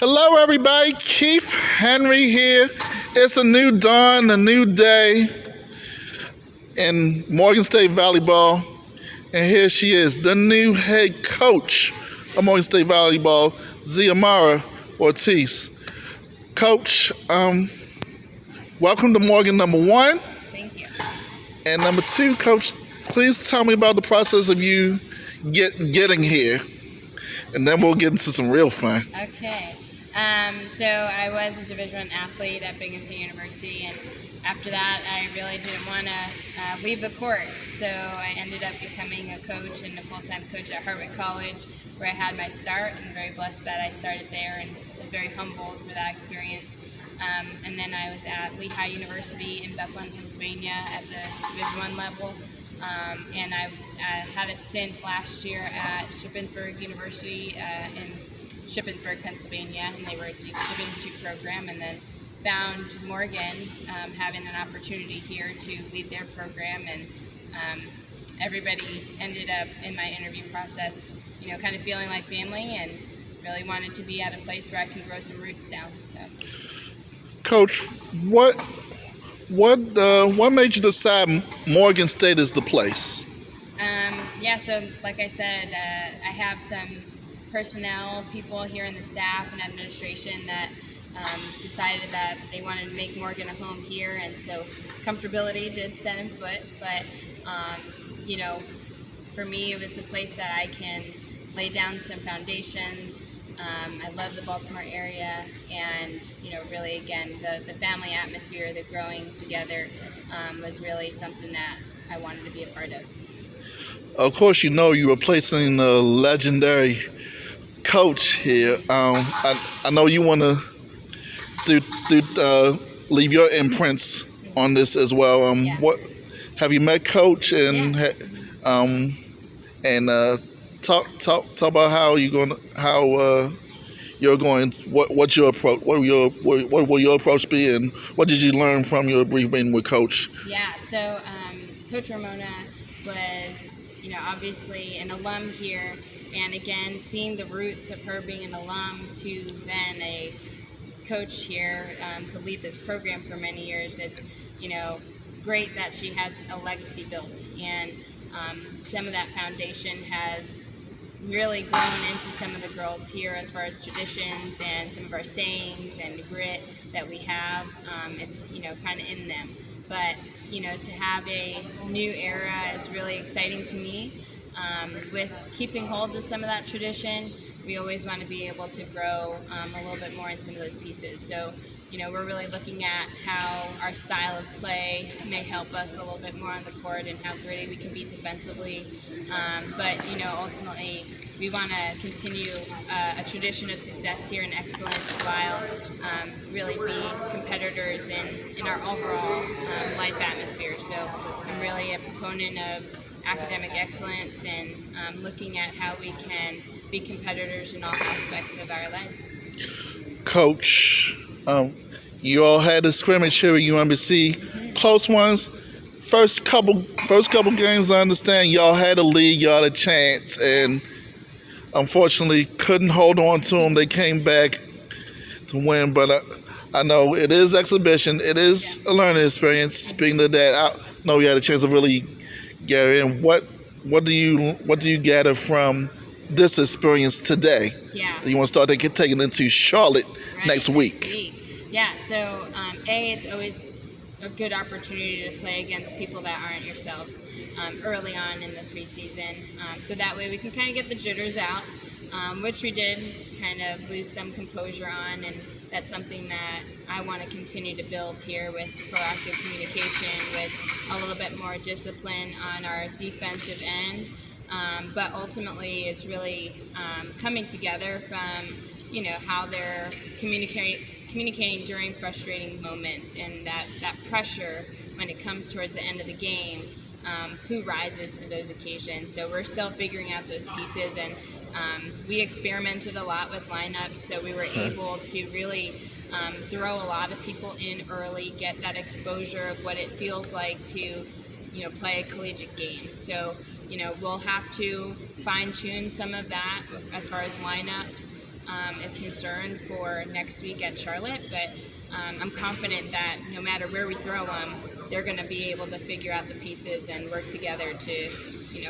Hello, everybody. Keith Henry here. It's a new dawn, a new day in Morgan State Volleyball. And here she is, the new head coach of Morgan State Volleyball, Xiomara Ortiz. Coach, welcome to Morgan, number one. Thank you. And number two, Coach, please tell me about the process of you getting here. And then we'll get into some real fun. Okay. So I was a Division I athlete at Binghamton University, and after that I really didn't want to leave the court. So I ended up becoming a coach and a full-time coach at Harvard College, where I had my start, and very blessed that I started there and was very humbled for that experience. And then I was at Lehigh University in Bethlehem, Pennsylvania at the Division I level. And I had a stint last year at Shippensburg University in Shippensburg, Pennsylvania, and they were a Division II program, and then found Morgan having an opportunity here to lead their program, and everybody ended up in my interview process, kind of feeling like family, and really wanted to be at a place where I can grow some roots down. So, Coach, what made you decide Morgan State is the place? So like I said, I have some personnel people here in the staff and administration that decided that they wanted to make Morgan a home here, and so comfortability did set in foot, but for me it was the place that I can lay down some foundations. I love the Baltimore area, and really again the family atmosphere, the growing together was really something that I wanted to be a part of. Of course, you're replacing the legendary coach here. I know you want to leave your imprints on this as well. Yeah. What have you met Coach and talk about how you're going. What's your approach? What will your approach be, and what did you learn from your brief meeting with Coach? Yeah. So Coach Ramona was obviously an alum here, and again seeing the roots of her being an alum to then a coach here to lead this program for many years. It's great that she has a legacy built, and some of that foundation has really grown into some of the girls here as far as traditions and some of our sayings and grit that we have. It's kind of in them, but to have a new era is really exciting to me. With keeping hold of some of that tradition, we always want to be able to grow a little bit more in some of those pieces. So we're really looking at how our style of play may help us a little bit more on the court, and how gritty we can be defensively. But ultimately, we want to continue a tradition of success here and excellence, while really be competitors in our overall life atmosphere. So I'm really a proponent of academic excellence, and looking at how we can be competitors in all aspects of our lives. Coach, you all had a scrimmage here at UMBC, close ones. First couple games, I understand y'all had a lead, y'all had a chance, and unfortunately couldn't hold on to them. They came back to win, but I know it is exhibition. It is a learning experience. Speaking of that, I know you had a chance to really get in. What do you gather from this experience today? Yeah. You want to start taking it into Charlotte next week? Yeah. So it's always a good opportunity to play against people that aren't yourselves early on in the preseason, so that way we can kind of get the jitters out, which we did kind of lose some composure on, and that's something that I want to continue to build here with proactive communication, with a little bit more discipline on our defensive end, but ultimately it's really coming together from how they're communicating during frustrating moments, and that pressure when it comes towards the end of the game, who rises to those occasions. So we're still figuring out those pieces, and we experimented a lot with lineups, so we were able to really throw a lot of people in early, get that exposure of what it feels like to play a collegiate game. So we'll have to fine-tune some of that as far as lineups, is concerned for next week at Charlotte, but I'm confident that no matter where we throw them, they're going to be able to figure out the pieces and work together to,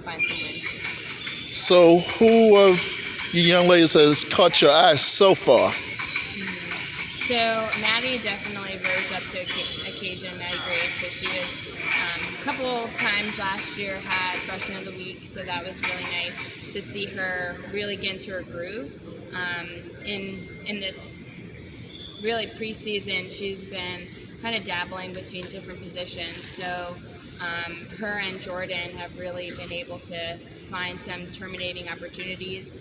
find some wins. So, who of you young ladies has caught your eye so far? So Maddie definitely rose up to occasion, Maddie Grace. So she was a couple times last year had freshman of the week, so that was really nice to see her really get into her groove. In this really preseason, she's been kind of dabbling between different positions. So her and Jordan have really been able to find some terminating opportunities.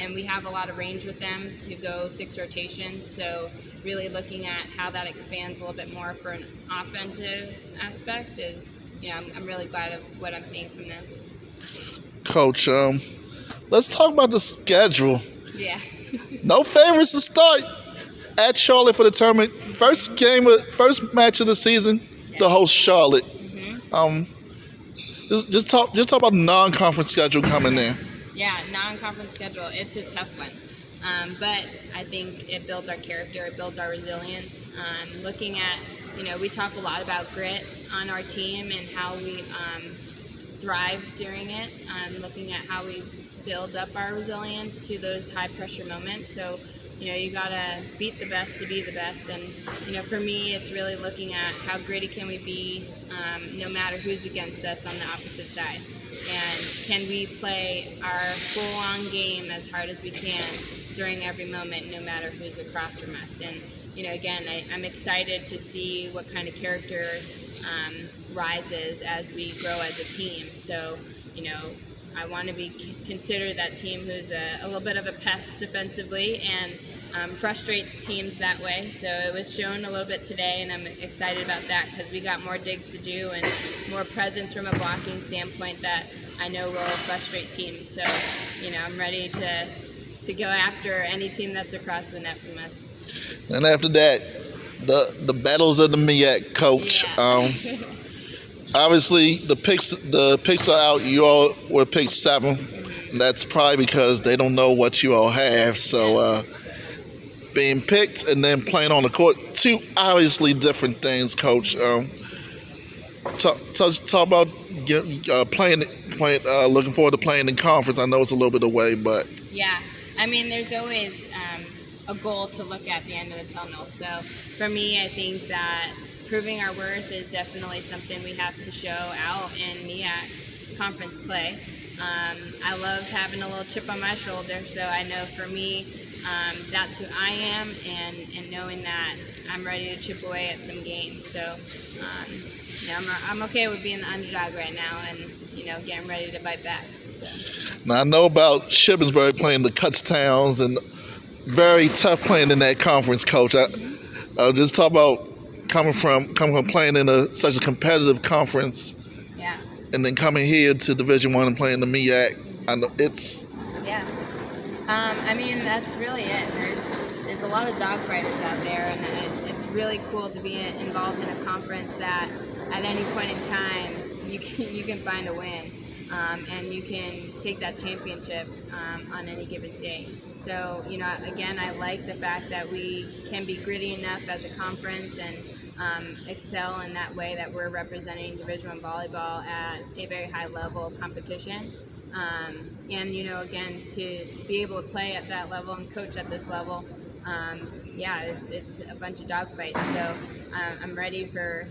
And we have a lot of range with them to go 6 rotations. So really looking at how that expands a little bit more for an offensive aspect is, I'm really glad of what I'm seeing from them. Coach, let's talk about the schedule. Yeah. No favorites to start at Charlotte for the tournament. First match of the season, the host Charlotte. Just talk about the non-conference schedule coming in. Yeah, non-conference schedule, it's a tough one. But I think it builds our character, it builds our resilience. Looking at, we talk a lot about grit on our team and how we thrive during it. Looking at how we build up our resilience to those high pressure moments. So, you gotta beat the best to be the best. And, for me, it's really looking at how gritty can we be no matter who's against us on the opposite side. And can we play our full-on game as hard as we can during every moment, no matter who's across from us. And, again, I'm excited to see what kind of character rises as we grow as a team. So, I want to be considered that team who's a little bit of a pest defensively and frustrates teams that way. So it was shown a little bit today, and I'm excited about that because we got more digs to do and more presence from a blocking standpoint that I know will frustrate teams. So, I'm ready to go after any team that's across the net from us. And after that, the battles of the MEAC, Coach. Yeah. Obviously, the picks are out. You all were picked 7th. And that's probably because they don't know what you all have. So being picked and then playing on the court, 2 obviously different things, Coach. Talk about playing. Looking forward to playing in conference. I know it's a little bit away, but yeah, I mean, there's always a goal to look at the end of the tunnel. So for me, I think that proving our worth is definitely something we have to show out in MEAC conference play. I love having a little chip on my shoulder, so I know for me that's who I am, and knowing that I'm ready to chip away at some games. So I'm okay with being the underdog right now and getting ready to bite back. So. Now I know about Shippensburg playing the Kutztowns and very tough playing in that conference, Coach. I'll just talk about coming from playing in such a competitive conference, yeah, and then coming here to Division I and playing the MEAC. I know it's I mean, that's really it. There's a lot of dogfighters out there, and it's really cool to be involved in a conference that at any point in time you can find a win, and you can take that championship on any given day. So, again, I like the fact that we can be gritty enough as a conference and excel in that way that we're representing Division I volleyball at a very high level of competition. And, again, to be able to play at that level and coach at this level, it's a bunch of dogfights. So I'm ready for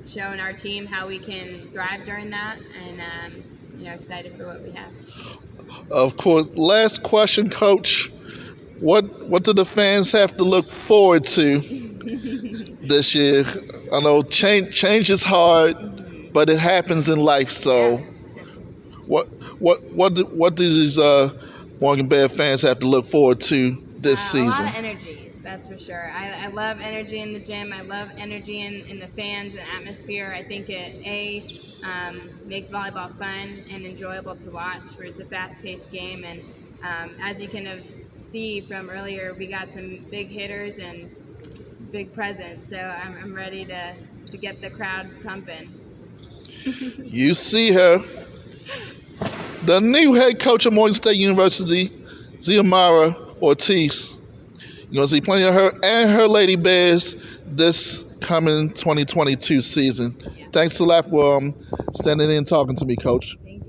showing our team how we can thrive during that, and, excited for what we have. Of course. Last question, Coach. What do the fans have to look forward to this year? I know change is hard, but it happens in life. So, what do these Morgan Bear fans have to look forward to this season? A lot of energy, that's for sure. I love energy in the gym. I love energy in the fans and atmosphere. I think it makes volleyball fun and enjoyable to watch. Where it's a fast-paced game, and as you can see from earlier, we got some big hitters and big presence. So I'm ready to get the crowd pumping. You see her, the new head coach of Morgan State University, Xiomara Ortiz. You're going to see plenty of her and her Lady Bears this coming 2022 season. Thanks a lot for standing in and talking to me, Coach.